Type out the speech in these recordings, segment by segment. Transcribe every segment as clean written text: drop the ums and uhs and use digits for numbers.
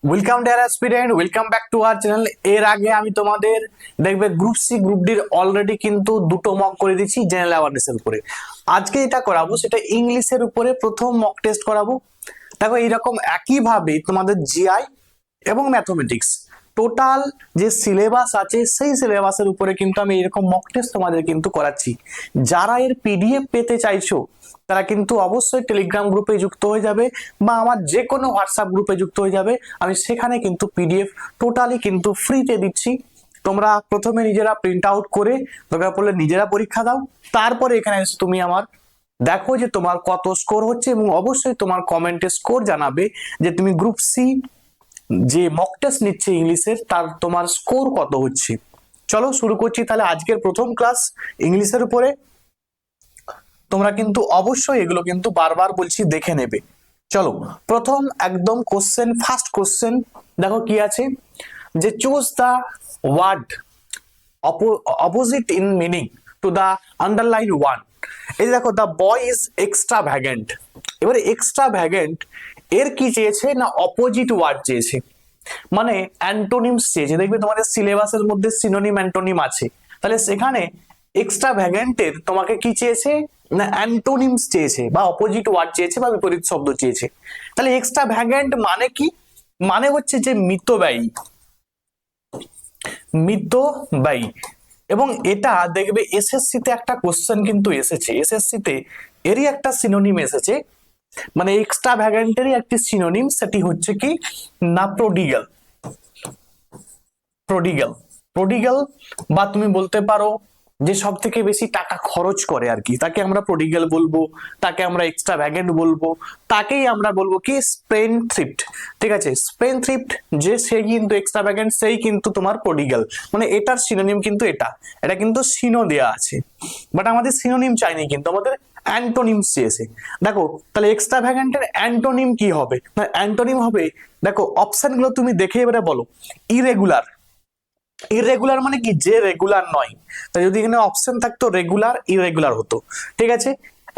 Welcome deer aspirant, welcome back to our channel. এর আগে আমি তোমাদের দেখবে গ্রুপ সি গ্রুপ ডির অলরেডি কিন্তু দুটো মক করে দিচ্ছি জেনারেল অ্যাওয়ারনেসের উপরে। আজকে এটা করাবো সেটা ইংলিশের উপরে প্রথম মক টেস্ট করাবো। দেখো এইরকম একইভাবে তোমাদের জিআই এবং ম্যাথমেটিক্স টোটাল যে সিলেবাস আছে সেই সিলেবাসের উপরে কিন্তু আমি এরকম মক টেস্ট তোমাদের কিন্তু করাচ্ছি। যারা এর পিডিএফ পেতে চাইছো তারা কিন্তু অবশ্যই টেলিগ্রাম গ্রুপে যুক্ত হয়ে যাবে বা আমার যে কোনো হোয়াটসঅ্যাপ গ্রুপে যুক্ত হয়ে যাবে। আমি সেখানে কিন্তু পিডিএফ টোটালি কিন্তু ফ্রিতে দিচ্ছি। তোমরা প্রথমে নিজেরা প্রিন্ট আউট করে দরকার পড়লে নিজেরা পরীক্ষা দাও, তারপরে এখানে এসে তুমি আমার দেখো যে তোমার কত স্কোর হচ্ছে এবং অবশ্যই তোমার কমেন্টে স্কোর জানাবে যে তুমি গ্রুপ সি যে মক টেস্ট নিচ্ছে ইংলিশের তার তোমার স্কোর কত হচ্ছে। চলো শুরু করছি তাহলে আজকের প্রথম ক্লাস ইংলিশের উপরে। তোমরা কিন্তু অবশ্যই এগুলো কিন্তু বারবার বলছি দেখে নেবে। চলো প্রথম একদম কোশ্চেন, ফার্স্ট কোশ্চেন দেখো কি আছে, যে choose the word opposite in meaning to the underline one. এই দেখো the boy is extravagant. এবারে এক্সট্রা ভ্যাগেন্ট এর কি চেয়েছে না অপোজিট ওয়ার্ড চেয়েছে, মানে অ্যান্টোনিমস চেয়েছে। দেখবে তোমাদের সিলেবাসের মধ্যে সিনোনিম অ্যান্টোনিম আছে, তাহলে সেখানে এক্সট্রা ভ্যাগেন্টের তোমাকে কি চেয়েছে না অ্যান্টোনিমস চেয়েছে বা অপোজিট ওয়ার্ড চেয়েছে বা বিপরীত শব্দ চেয়েছে। তাহলে এক্সট্রা ভ্যাগেন্ট মানে কি, মানে হচ্ছে যে মিতব্যয়ী, মিতব্যয়ী। এবং এটা দেখবে এসএসসি তে একটা কোশ্চেন কিন্তু এসেছে, এসএসসি তে এরই একটা সিনোনিম এসেছে, মানে এক্সট্রা ভ্যাগেন্টেরই একটি সিনোনিম, সেটি হচ্ছে কি না প্রডিগাল। প্রডিগাল প্রডিগাল বা তুমি বলতে পারো যে সব থেকে বেশি টাকা খরচ করে আর কি, তাকে আমরা প্রডিগাল বলবো, তাকে আমরা এক্সট্রা ভ্যাগেন্ট বলবো, তাকেই আমরা বলবো কি স্পেনথ্রিফট। ঠিক আছে, স্পেনথ্রিফট যে সে কিন্তু এক্সট্রা ভ্যাগেন্ট, সেই কিন্তু তোমার প্রডিগাল, মানে এটার সিনোনিম কিন্তু এটা, এটা কিন্তু সিনো দেয়া আছে, বাট আমাদের সিনোনিম চাইনি, কিন্তু আমাদের অ্যান্টোনিমস চেয়েছে। দেখো তাহলে এক্সট্রা ভ্যাগেন্টের অ্যান্টোনিম কি হবে না, অ্যান্টোনিম হবে, দেখো অপশনগুলো তুমি দেখে এবারে বলো। ইরেগুলার, ইরেগুলার মানে কি যে রেগুলার নয়, তাই যদি এখানে অপশন থাকতো রেগুলার ইরেগুলার হতো। ঠিক আছে,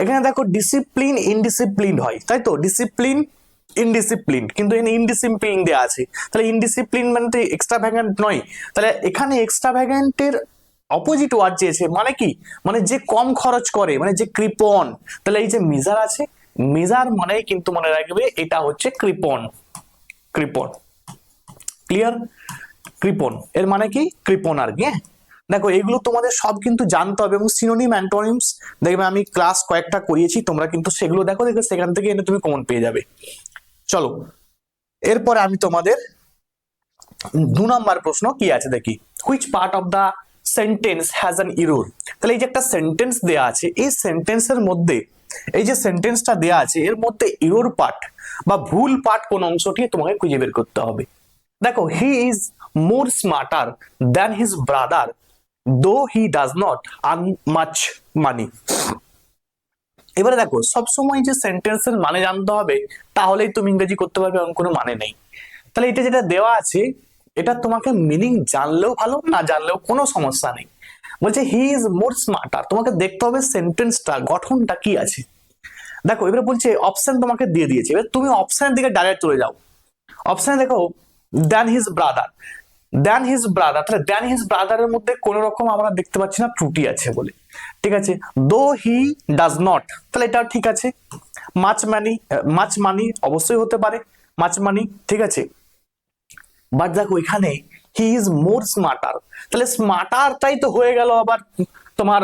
এখানে দেখো ডিসিপ্লিন ইনডিসিপ্লিন হয়, তাই তো, ডিসিপ্লিন ইনডিসিপ্লিন, কিন্তু এখানে ইনডিসিপ্লিন দেওয়া আছে, তাহলে ইনডিসিপ্লিন মানে তো এক্সট্রা ভ্যাগেন্ট নয়। তাহলে এখানে এক্সট্রা ভ্যাগেন্টের অপোজিট ওয়ার্ড চেয়েছে, মানে কি, মানে যে কম খরচ করে, মানে যে কৃপণ। তাহলে এই যে মিজার আছে, মিজার মানে কিন্তু মনে রাখবে এটা হচ্ছে কৃপণ, কৃপণ। ক্লিয়ার, কৃপণ এর মানে কি কৃপণ আর কি। হ্যাঁ দেখো এগুলো তোমাদের সব কিন্তু জানতে হবে, এবং সিনোনিম অ্যান্টোনিমস দেখবে আমি ক্লাস কয়েকটা করিয়েছি, তোমরা কিন্তু সেগুলো দেখো, দেখবে সেখান থেকে এনে তুমি কমন পেয়ে যাবে। চলো এরপরে আমি তোমাদের 2 নম্বর প্রশ্ন কি আছে দেখি, which part of the sentence has an error. তাহলে এই যে একটা সেন্টেন্স দেয়া আছে, এই সেন্টেন্সের মধ্যে এই যে সেন্টেন্সটা দেয়া আছে এর মধ্যে ইরর পার্ট বা ভুল পার্ট কোন অংশটি তোমাকে খুঁজে বের করতে হবে। দেখো he is more smarter than his brother though he does not earn much money. এবারে দেখো সবসময় যে সেন্টেন্সের মানে জানতে হবে তাহলেই তুমি ইংরেজি করতে পারবে, এমন কোনো মানে নেই। তাহলে এটা যেটা দেওয়া আছে এটা তোমাকে মিনিং জানলেও ভালো, না জানলেও কোনো সমস্যা নেই। বলছে হি ইজ মোর স্মার্টার, তোমাকে দেখতে হবে সেন্টেন্সটা গঠনটা কি আছে। দেখো এবারে বলছে অপশন তোমাকে দিয়ে দিয়েছে, এবার তুমি অপশনের দিকে ডাইরেক্ট চলে যাও। অপশনে দেখো দেন হিজ ব্রাদার, দেন হিজ ব্রাদার, তাহলে দেন হিজ ব্রাদারের মধ্যে কোন রকম আমরা দেখতে পাচ্ছি না ত্রুটি আছে বলে। ঠিক আছে, দো হি ডাজ নট, তাহলে এটা ঠিক আছে। মাচ মানি, মাচ মানি অবশ্যই হতে পারে, মাচ মানি ঠিক আছে। বাট দেখো এখানে হি ইজ মোর স্মার্টার, তাহলে স্মার্টারটাই তো হয়ে গেল আবার তোমার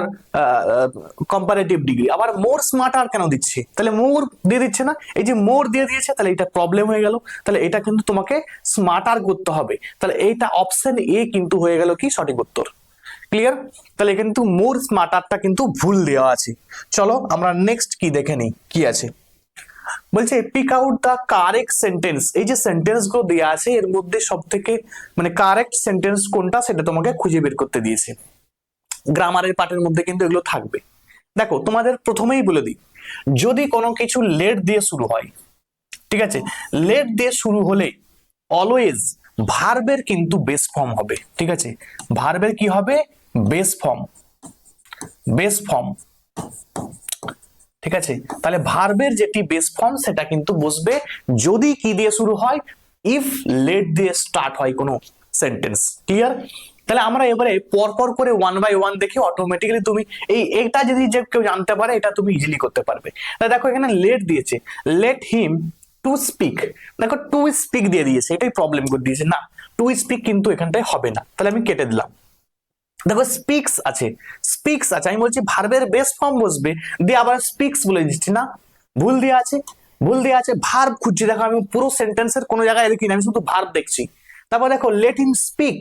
কম্পারেটিভ ডিগ্রি, আবার মোর স্মার্টার কেন দিচ্ছে, তাহলে মোর দিয়ে দিচ্ছে না, এই যে মোর দিয়ে দিয়েছে, তাহলে এটা প্রবলেম হয়ে গেল। তাহলে এটা কিন্তু তোমাকে স্মার্টার করতে হবে, তাহলে এইটা অপশন এ কিন্তু হয়ে গেল কি সঠিক উত্তর। ক্লিয়ার, তাহলে কিন্তু মোর স্মার্টারটা কিন্তু ভুল দেওয়া আছে। চলো আমরা নেক্সট কি দেখে নিই কি আছে। বলছে pick out the correct sentence, এই যে সেন্টেন্স গুলো দেওয়া আছে এর মধ্যে সব থেকে মানে কারেক্ট সেন্টেন্স কোনটা সেটা তোমাকে খুঁজে বের করতে দিয়েছে। গ্রামারের পার্টের মধ্যে কিন্তু এগুলো থাকবে। দেখো তোমাদের প্রথমেই বলে দিই, যদি কোনো কিছু লেট দিয়ে শুরু হয়, ঠিক আছে, লেট দিয়ে শুরু হলে অলওয়েজ ভার্বের কিন্তু বেস ফর্ম হবে। ঠিক আছে, ভার্বের কি হবে বেস ফর্ম, বেস ফর্ম। ঠিক আছে, তাহলে ভার্বের যেটি বেস ফর্ম সেটা কিন্তু বসবে যদি কি দিয়ে শুরু হয় ইফ লেট দিয়ে স্টার্ট হয় কোনো সেন্টেন্স। ক্লিয়ার? তাহলে আমরা এবারে পরপর করে ওয়ান বাই ওয়ান দেখে অটোমেটিক্যালি তুমি এইটা যদি যে কেউ জানতে পারে এটা তুমি ইজিলি করতে পারবে। তাহলে দেখো এখানে লেট দিয়েছে, লেট হিম টু স্পিক, দেখো টু স্পিক দিয়ে দিয়েছে, এটাই প্রবলেম করে দিয়েছে। না, টু স্পিক কিন্তু এখানটায় হবে না, তাহলে আমি কেটে দিলাম। দেখো স্পিক্স আছে, স্পিক্স আছে, আমি বলছি ভার্বের বেস্ট ফর্ম বসবে, দিয়ে আবার স্পিক্স বলে দিচ্ছি না, ভুল দেওয়া আছে, ভুল দেওয়া আছে। ভার্ব খুঁজছি, দেখো আমি পুরো সেন্টেন্সের কোনো জায়গায় লিখি না, আমি শুধু ভার্ব দেখছি। তারপর দেখো let him speak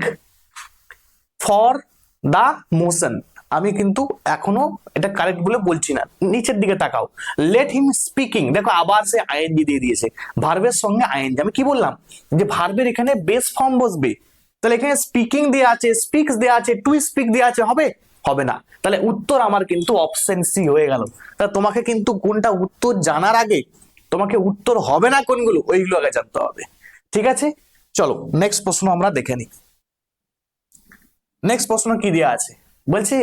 for the motion, আমি কিন্তু এখনো এটা কারেক্ট বলে বলছি না, নিচের দিকে তাকাও। লেট হিম স্পিকিং, দেখো আবার সে আইএনজি দিয়ে দিয়েছে, ভার্বের সঙ্গে আইএনজি। আমি কি বললাম যে ভার্বের এখানে বেস ফর্ম বসবে, তাহলে এখানে স্পিকিং দেওয়া আছে, স্পিক্স দেওয়া আছে, টু স্পিক দেওয়া আছে, হবে? হবে না। তাহলে উত্তর আমার কিন্তু অপশন সি হয়ে গেল। তাহলে তোমাকে কিন্তু কোনটা উত্তর জানার আগে তোমাকে উত্তর হবে না কোনগুলো ওইগুলো আগে জানতে হবে। ঠিক আছে, চলো নেক্সট প্রশ্ন আমরা দেখে নিই। নেক্সট প্রশ্ন কি দেওয়া আছে, বলছে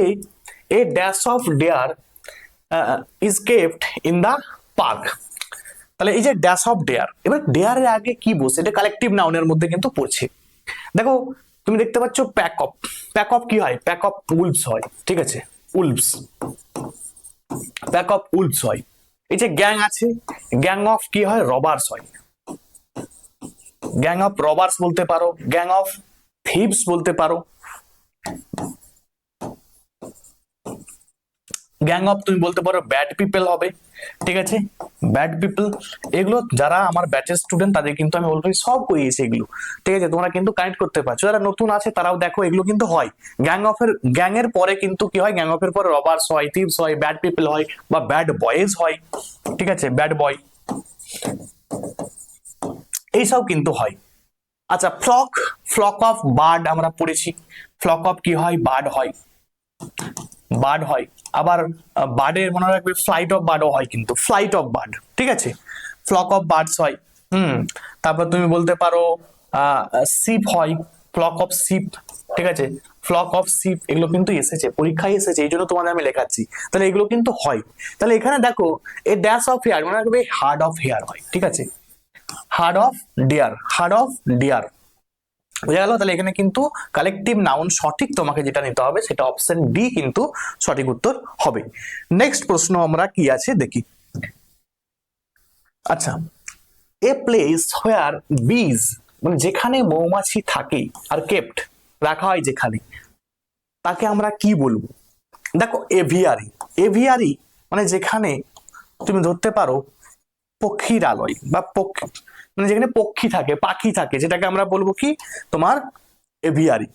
a dash of deer is kept in the park. তাহলে এই যে ড্যাশ অফ ডেয়ার, এবার ডেয়ারের আগে কি বসে, এটা কালেকটিভ নাউনের মধ্যে কিন্তু পড়ছে। দেখো তুমি দেখতে পাচ্ছ প্যাক অফ, প্যাক অফ কি হয়, প্যাক অফ উলভস হয়, ঠিক আছে, উলভস, প্যাক অফ উলভস হয়। এই যে গ্যাং আছে, গ্যাং অফ কি হয়, রবার্স হয়, গ্যাং অফ রবার্স বলতে পারো, গ্যাং অফ থিভস বলতে পারো, গ্যাং অফ তুমি বলতে পারো ব্যাড পিপল হবে। ঠিক আছে, ব্যাড পিপল, এগুলো যারা আমার ব্যাচের স্টুডেন্ট তাদের কিন্তু আমি অলরেডি সব করিয়েছি এগুলো। ঠিক আছে, তোমরা কিন্তু কানেক্ট করতে পারছো, যারা নতুন আছে তারাও দেখো এগুলো কিন্তু হয়। গ্যাং অফের, গ্যাং এর পরে কিন্তু কি হয়, গ্যাং অফের পরে রবার্স হয়, থিভস হয়, ব্যাড পিপল হয়, বা ব্যাড বয়েজ হয়। ঠিক আছে, ব্যাড বয়, এইসব কিন্তু হয়। আচ্ছা ফ্লক, ফ্লক অফ বার্ড আমরা পড়েছি, ফ্লক অফ কি হয়, বার্ড হয়, বার্ড হয়। আবার বার্ডের মনে রাখবে ফ্লাইট অফ বার্ডও হয়, কিন্তু ফ্লাইট অফ বার্ড। ঠিক আছে, ফ্লক অফ বার্ডস হয়। তারপর তুমি বলতে পারো শিপ হয়, ফ্লক অফ শিপ। ঠিক আছে, ফ্লক অফ শিপ, এগুলো কিন্তু এসেছে পরীক্ষায় এসেছে, এই জন্য তোমাদের আমি লেখাচ্ছি। তাহলে এগুলো কিন্তু হয়। তাহলে এখানে দেখো এ ড্যাশ অফ হেয়ার মনে রাখবে হার্ড অফ হেয়ার হয়। ঠিক আছে, hard of dear, hard of dear, বোঝা গেল? তাহলে এখানে কিন্তু কালেকটিভ নাউন সঠিক তোমাকে যেটা নিতে হবে সেটা অপশন ডি কিন্তু সঠিক উত্তর হবে। নেক্সট প্রশ্ন আমরা কি আছে দেখি। আচ্ছা, এ প্লেস হোয়ার বিজ, মানে যেখানে মৌমাছি থাকে আর কেপ্ট রাখা হয় যেখানে, তাকে আমরা কি বলবো? দেখো এভিয়ারি, এভিয়ারি মানে যেখানে তুমি ধরতে পারো পক্ষীরালয় বা পক্ষী, মানে যেখানে পক্ষী থাকে, পাখি থাকে, যেটাকে আমরা বলবো কি তোমার এভিয়ারি।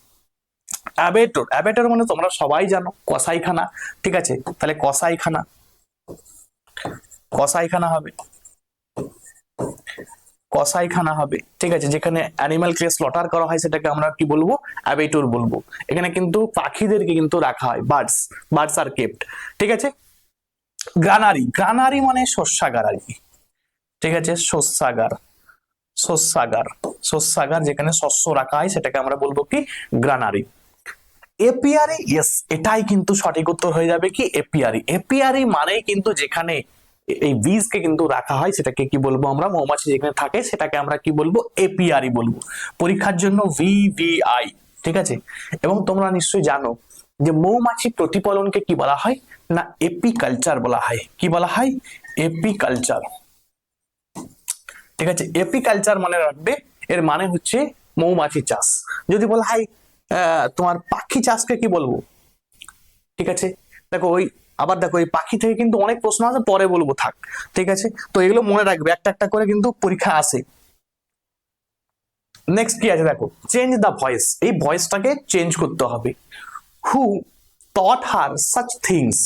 অ্যাবেটর, অ্যাবেটর মানে তোমরা সবাই জানো কসাইখানা। ঠিক আছে, তাহলে কসাইখানা, কসাইখানা হবে, কসাইখানা হবে। ঠিক আছে, যেখানে অ্যানিমালকে স্লটার করা হয় সেটাকে আমরা কি বলবো, অ্যাবেটর বলবো। এখানে কিন্তু পাখিদেরকে কিন্তু রাখা হয়, বার্ডস, বার্ডস আর কেপ্ট। ঠিক আছে, গ্রানারি, গ্রানারি মানে শস্যাগার আর কি। ঠিক আছে, শস্যাগার, শস্যাগার, শস্যাগার যেখানে শস্য রাখা হয় সেটাকে আমরা বলবো কি, গ্রানারি। এপিয়ারি, ইয়েস এটাই কিন্তু সঠিক উত্তর হয়ে যাবে কি, এপিয়ারি। এপিয়ারি মানে কিন্তু যেখানে এই বীজকে কিন্তু রাখা হয় সেটাকে কি বলবো আমরা, মৌমাছি যেখানে থাকে সেটাকে আমরা কি বলবো, এপিয়ারি বলবো। পরীক্ষার জন্য ভিভিআই। ঠিক আছে, এবং তোমরা নিশ্চয়ই জানো যে মৌমাছি প্রতিপালনকে কি বলা হয় না, এপিকালচার বলা হয়। কি বলা হয়, এপিকালচার। ঠিক আছে, এপিকালচার মানে রাখবে, এর মানে হচ্ছে মৌমাছি চাষ। যদি বলা হয় তোমার পাখি চাষকে কি বলবো? ঠিক আছে, দেখো ওই আবার দেখো এই পাখি থেকে কিন্তু অনেক প্রশ্ন আছে, পরে বলবো থাক। ঠিক আছে, তো এগুলো মনে রাখবে, একটা একটা করে কিন্তু পরীক্ষা আসে। নেক্সট কি আছে দেখো, চেঞ্জ দা ভয়েস, এই ভয়েসটাকে চেঞ্জ করতে হবে। হু টট হার সাচ থিংস,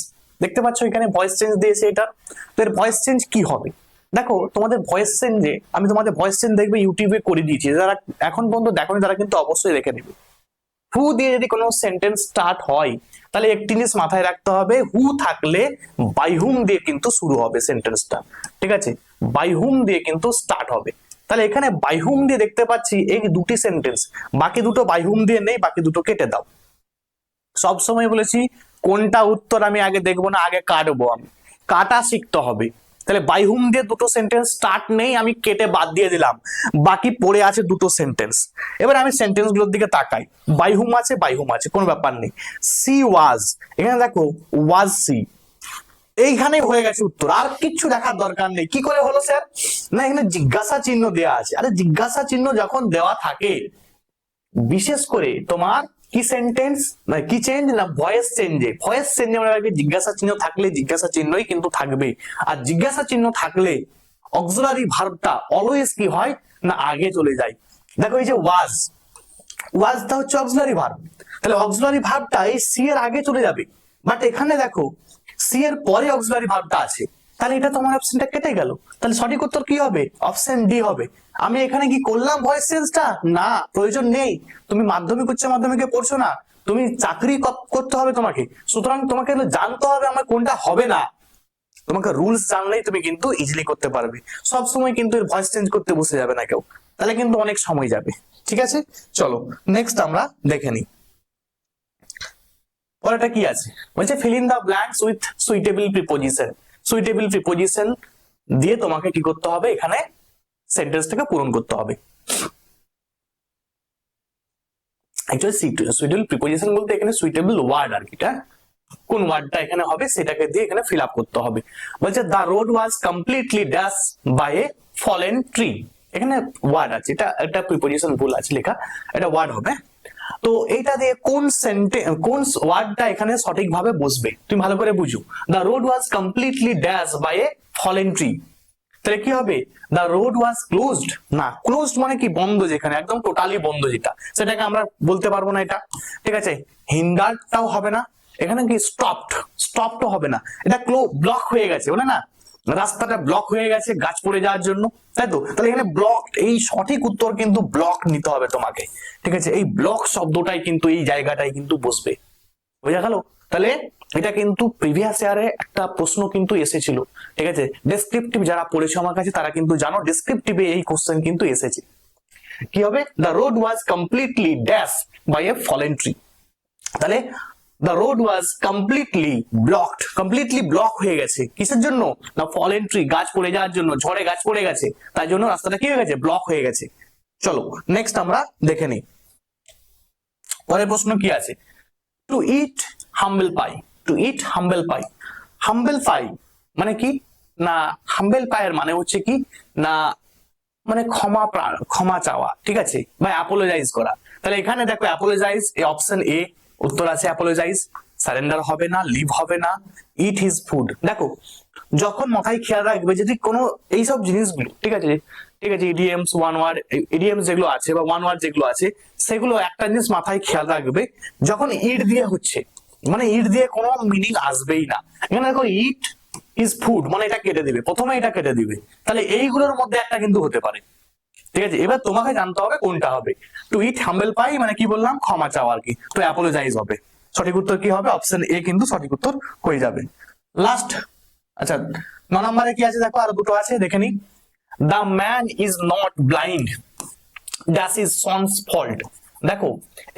দেখতে পাচ্ছ এখানে ভয়েস চেঞ্জ দিয়েছে এটা। তো এর ভয়েস চেঞ্জ কি হবে? দেখো তোমাদের ভয়েস চেঞ্জে, আমি তোমাদের ভয়েস চেঞ্জ দেখবে ইউটিউবে করে দিয়েছি, যারা এখন পর্যন্ত দেখোনি তারা কিন্তু অবশ্যই দেখে নেবে। হু দিয়ে যদি কোনো সেন্টেন্স স্টার্ট হয় তাহলে একটি জিনিস মাথায় রাখতে হবে, হু থাকলে বাই হুম দিয়ে কিন্তু শুরু হবে সেন্টেন্সটা। ঠিক আছে, বাই হুম দিয়ে কিন্তু স্টার্ট হবে। তাহলে এখানে বাই হুম দিয়ে দেখতে পাচ্ছি এই দুটি সেন্টেন্স, বাকি দুটো বাই হুম দিয়ে নেই, বাকি দুটো কেটে দাও। সব সময় বলেছি কোনটা উত্তর আমি আগে দেখবো না, আগে কাটবো, আমি কাটা শিখতে হবে। তাহলে বাই হুম দিয়ে দুটো সেন্টেন্স স্টার্ট নেই, আমি কেটে বাদ দিয়ে দিলাম, বাকি পড়ে আছে দুটো সেন্টেন্স। এবার আমি সেন্টেন্স গুলোর দিকে তাকাই, বাই হুম আছে, বাই হুম আছে, কোনো ব্যাপার নেই। সি ওয়াজ, এখানে দেখো ওয়াজ সি, এইখানে হয়ে গেছে উত্তর, আর কিচ্ছু দেখার দরকার নেই। কি করে হলো স্যার? না এখানে জিজ্ঞাসা চিহ্ন দেওয়া আছে। আরে জিজ্ঞাসা চিহ্ন যখন দেওয়া থাকে, বিশেষ করে তোমার কি সেন্টেন্স মানে কি চেঞ্জ না ভয়েস চেঞ্জে, ভয়েস চেঞ্জে মনে রাখবে জিজ্ঞাসা চিহ্ন থাকলে জিজ্ঞাসা চিহ্নই কিন্তু থাকবে। আর জিজ্ঞাসা চিহ্ন থাকলে অক্সিলারি ভার্বটা অলওয়েজ কি হয় না আগে চলে যায়। দেখো এই যে ওয়াজ, ওয়াজটা হচ্ছে অক্সিলারি ভার্ব, তাহলে অক্সিলারি ভার্বটা এই সি এর আগে চলে যাবে। বাট এখানে দেখো সি এর পরে অক্সিলারি ভার্বটা আছে, তাহলে এটা তোমার অপশনটা কেটে গেল। তাহলে সঠিক উত্তর কি হবে? অপশন ডি হবে। আমি এখানে কি করলাম ভয়েস চেঞ্জটা? না, প্রয়োজন নেই। তুমি মাধ্যমিক উচ্চ মাধ্যমিকে পড়ছো না, তুমি চাকরি করতে হবে তোমাকে, সুতরাং তোমাকে জানতে হবে আমার কোনটা হবে না। তোমাকে রুলস জানলেই তুমি কিন্তু ইজিলি করতে পারবে। সব সময় কিন্তু এর ভয়েস চেঞ্জ করতে বসে যাবে না কেউ, তাহলে কিন্তু অনেক সময় যাবে। ঠিক আছে, চলো নেক্সট আমরা দেখে নিই পরেরটা কি আছে। বলছে fill in the blanks with suitable preposition. Suitable preposition দিয়ে তোমাকে কি করতে হবে, এখানে সেন্টেন্সটাকে পূরণ করতে হবে। অ্যাকচুয়ালি সুইটেবল প্রিপোজিশন বলতে এখানে সুইটেবল ওয়ার্ড আর কি, কোন ওয়ার্ডটা এখানে হবে সেটাকে দিয়ে এখানে ফিল আপ করতে হবে। বলছে the road was completely dash by a fallen tree, এখানে ওয়ার্ড আছে, এটা একটা প্রিপোজিশন ভুল আছে লেখা, এটা ওয়ার্ড হবে। তো এইটা দিয়ে কোন সেন্টেন্স কোন ওয়ার্ডটা এখানে সঠিকভাবে বসবে তুমি ভালো করে বুঝো। The road was completely dash by a fallen tree, তাহলে কি হবে? দা রোড ওয়াজ ক্লোজড, না ক্লোজড মানে কি বন্ধ, যেখানে একদম টোটালি বন্ধ যেটা, সেটাকে আমরা বলতে পারবো না এটা। ঠিক আছে, হিন্ডারটাও হবে না, এখানে কি স্টপড, স্টপড হবে না, এটা ব্লক হয়ে গেছে বলে না, রাস্তাটা ব্লক হয়ে গেছে গাছ পড়ে যাওয়ার জন্য, তাই তো? তাহলে এখানে ব্লক, এই সঠিক উত্তর কিন্তু ব্লক নিতে হবে তোমাকে। ঠিক আছে, এই ব্লক শব্দটাই কিন্তু এই জায়গাটাই কিন্তু বসবে, বোঝা গেল? তাহলে এটা কিন্তু প্রিভিয়াস ইয়ারে একটা প্রশ্ন কিন্তু এসেছিল। ঠিক আছে, ডেসক্রিপটিভ যারা পড়েছো আমার কাছে তারা কিন্তু জানো ডেসক্রিপটিভে এই কোশ্চেন কিন্তু এসেছে। কি হবে? The road was completely dash by a fallen tree, তাহলে the road was completely blocked, completely block হয়ে গেছে কিসের জন্য? না ফলেন ট্রি, গাছ পড়ে যাওয়ার জন্য, ঝড়ে গাছ পড়ে গেছে, তাই জন্য রাস্তাটা কি হয়ে গেছে? ব্লক হয়ে গেছে। চলো নেক্সট আমরা দেখে নিই পরের প্রশ্ন কি আছে। টু ইট হাম্বল পাই, টু ইট হাম্বল পাই, হাম্বল পাই মানে কি না, হাম্বল পাইয়ের মানে হচ্ছে কি না মানে ক্ষমা চাওয়া, ঠিক আছে, বা অ্যাপোলোজাইজ করা। তাহলে এখানে দেখো অ্যাপোলোজাইজ, এই অপশন এ উত্তর আছে অ্যাপোলোজাইজ। সারেন্ডার হবে না, লিভ হবে না, ইট হিজ ফুড। দেখো যখন মাথায় খেয়াল রাখবে যদি কোনো এইসব জিনিসগুলো, ঠিক আছে, ঠিক আছে, ইডিএমস ওয়ান ওয়ার্ড, ইডিএমস যেগুলো আছে বা ওয়ান ওয়ার্ড যেগুলো আছে, সেগুলো একটা জিনিস মাথায় খেয়াল রাখবে, যখন ইট দিয়ে হচ্ছে মানে ইট দিয়ে কোনো মিনিং আসবেই না। এখানে দেখো ইট ইজ ফুড মানে এটা কেটে দিবে, প্রথমে এটা কেটে দিবে, তাহলে এইগুলোর মধ্যে একটা কিন্তু হতে পারে। ঠিক আছে, এবার তোমাকে জানতে হবে কোনটা হবে। টু ইট হাম্বল পাই মানে কি বললাম, ক্ষমা চাওয়া আর কি, তো অ্যাপোলোজাইজ হবে। সঠিক উত্তর কি হবে? অপশন এ কিন্তু সঠিক উত্তর হয়ে যাবে। লাস্ট, আচ্ছা 9 নম্বরে কি আছে দেখো, আরো দুটো আছে দেখে নি। The man is not blind, that is sons fault. দেখো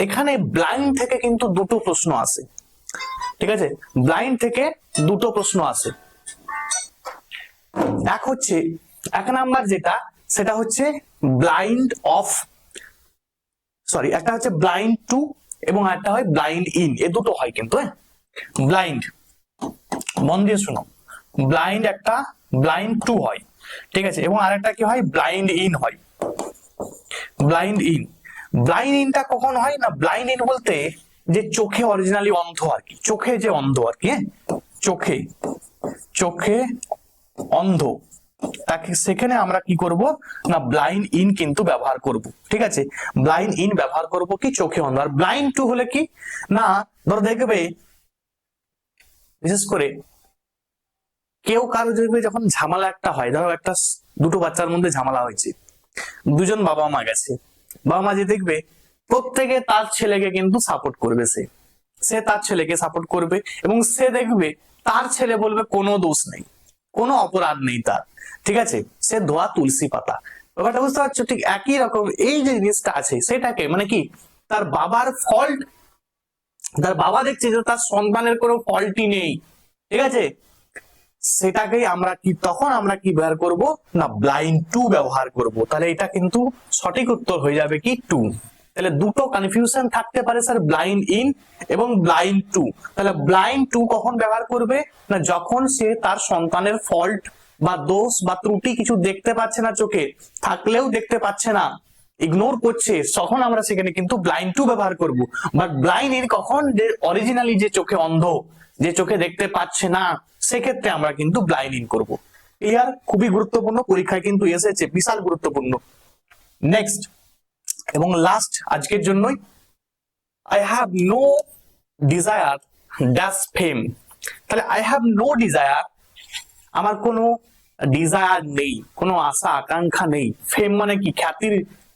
এখানে ব্লাইন্ড থেকে কিন্তু দুটো প্রশ্ন আসে, ঠিক আছে, ব্লাইন্ড থেকে দুটো প্রশ্ন আসে। এক হচ্ছে, এক নাম্বার যেটা সেটা হচ্ছে ব্লাইন্ড অফ, সরি একটা হচ্ছে ব্লাইন্ড টু এবং একটা হয় ব্লাইন্ড ইন, এ দুটো হয় কিন্তু। ব্লাইন্ড, মন দিয়ে শুনো, ব্লাইন্ড একটা, ব্লাইন্ড টু হয়, ঠিক আছে, এবং আরেকটা কি হয়, ব্লাইন্ড ইন হয়। ব্লাইন্ড ইন, ব্লাইন্ড ইনটা কখন হয় না, ব্লাইন্ড ইন বলতে যে চোখে অরিজিনালি অন্ধ আর কি, চোখে যে অন্ধ আর কি, চোখে, চোখে অন্ধ, তাকে সেখানে আমরা কি করব না ব্লাইন্ড ইন কিন্তু ব্যবহার করব। ঠিক আছে, ব্লাইন্ড ইন ব্যবহার করব কি চোখে অন্ধ। আর ব্লাইন্ড টু হলে কি না, ধরো দেখবে বিশেষ করে কেউ কারো দেখবে যখন ঝামেলা একটা হয়, ধরো একটা দুটো বাচ্চার মধ্যে ঝামেলা হয়েছে, দুজন বাবা মা গেছে, বাবা মা যে দেখবে প্রত্যেকে তার ছেলেকে কিন্তু সাপোর্ট করবে, সে তার ছেলেকে সাপোর্ট করবে এবং সে দেখবে তার ছেলে বলবে কোনো দোষ নেই, কোনো অপরাধ নেই তার, ঠিক আছে, সে ধোয়া তুলসী পাতা। ব্যাপারটা বুঝতে পারছো? ঠিক একই রকম এই যে জিনিসটা আছে সেটাকে মানে কি, তার বাবার ফল্ট, তার বাবা দেখছে যে তার সন্তানের কোনো ফল্টই নেই, ঠিক আছে, সেটাকেই আমরা কি তখন আমরা কি ব্যবহার করব না ব্লাইন্ড টু ব্যবহার করব। তাহলে এটা কিন্তু সঠিক উত্তর হয়ে যাবে কি টু। তাহলে দুটো কনফিউশন থাকতে পারে স্যার, ব্লাইন্ড ইন এবং ব্লাইন্ড টু। তাহলে ব্লাইন্ড টু কখন ব্যবহার করবে না যখন সে তার সন্তানের ফল্ট বা দোষ বা ত্রুটি কিছু দেখতে পাচ্ছে না, চোখে থাকলেও দেখতে পাচ্ছে না, ইগনোর করছে, তখন আমরা সেখানে কিন্তু ব্লাইন্ড টু ব্যবহার করব। বাট ব্লাইন্ড ইন কখন, যে অরিজিনালি যে চোখে অন্ধ, যে চোখে দেখতে পাচ্ছে না, সেক্ষেত্রে আমরা কিন্তু ব্লাইন্ড ইন করব। ক্লিয়ার? খুবই গুরুত্বপূর্ণ, পরীক্ষায় কিন্তু এসেছে, বিশাল গুরুত্বপূর্ণ। নেক্সট এবং লাস্ট আজকের জন্যই, I have no desire dash fame. তাহলে আই হ্যাভ নো ডিজায়ার, আমার কোনো ডিজায়ার নেই, কোনো আশা আকাঙ্ক্ষা নেই। ফেম মানে কি?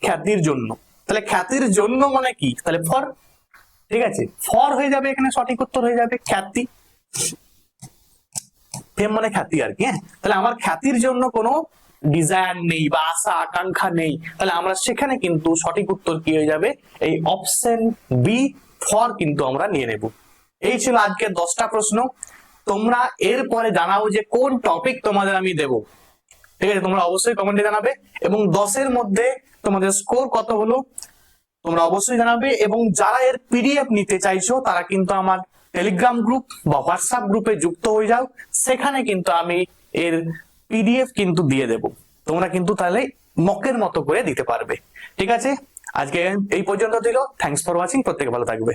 খ্যাতির জন্য। তাহলে খ্যাতির জন্য মানে কি? তাহলে ফর, ঠিক আছে, ফর হয়ে যাবে এখানে, সঠিক উত্তর হয়ে যাবে খ্যাতি। ফেম মানে খ্যাতি আর কি। হ্যাঁ, তাহলে আমার খ্যাতির জন্য কোনো ডিজায়ার নেই বা আশা আকাঙ্ক্ষা নেই, তাহলে আমরা সেখানে কিন্তু সঠিক উত্তর কি হয়ে যাবে, এই অপশন বি ফর কিন্তু আমরা নিয়ে নেব। এই ছিল আজকে 10টা প্রশ্ন। তোমরা এরপরে জানাও যে কোন টপিক তোমাদের আমি দেব, ঠিক আছে? তোমরা অবশ্যই কমেন্টে জানাবে এবং 10-এর মধ্যে তোমাদের স্কোর কত হলো তোমরা অবশ্যই জানাবে। এবং যারা এর পিডিএফ নিতে চাইছো তারা কিন্তু আমার টেলিগ্রাম গ্রুপ বা হোয়াটসঅ্যাপ গ্রুপে যুক্ত হয়ে যাও, সেখানে কিন্তু আমি এর পিডিএফ কিন্তু দিয়ে দেব, তোমরা কিন্তু তাহলে মকের মতো করে দিতে পারবে। ঠিক আছে, আজকে এই পর্যন্ত ছিল। থ্যাঙ্কস ফর ওয়াচিং, প্রত্যেকে ভালো থাকবে।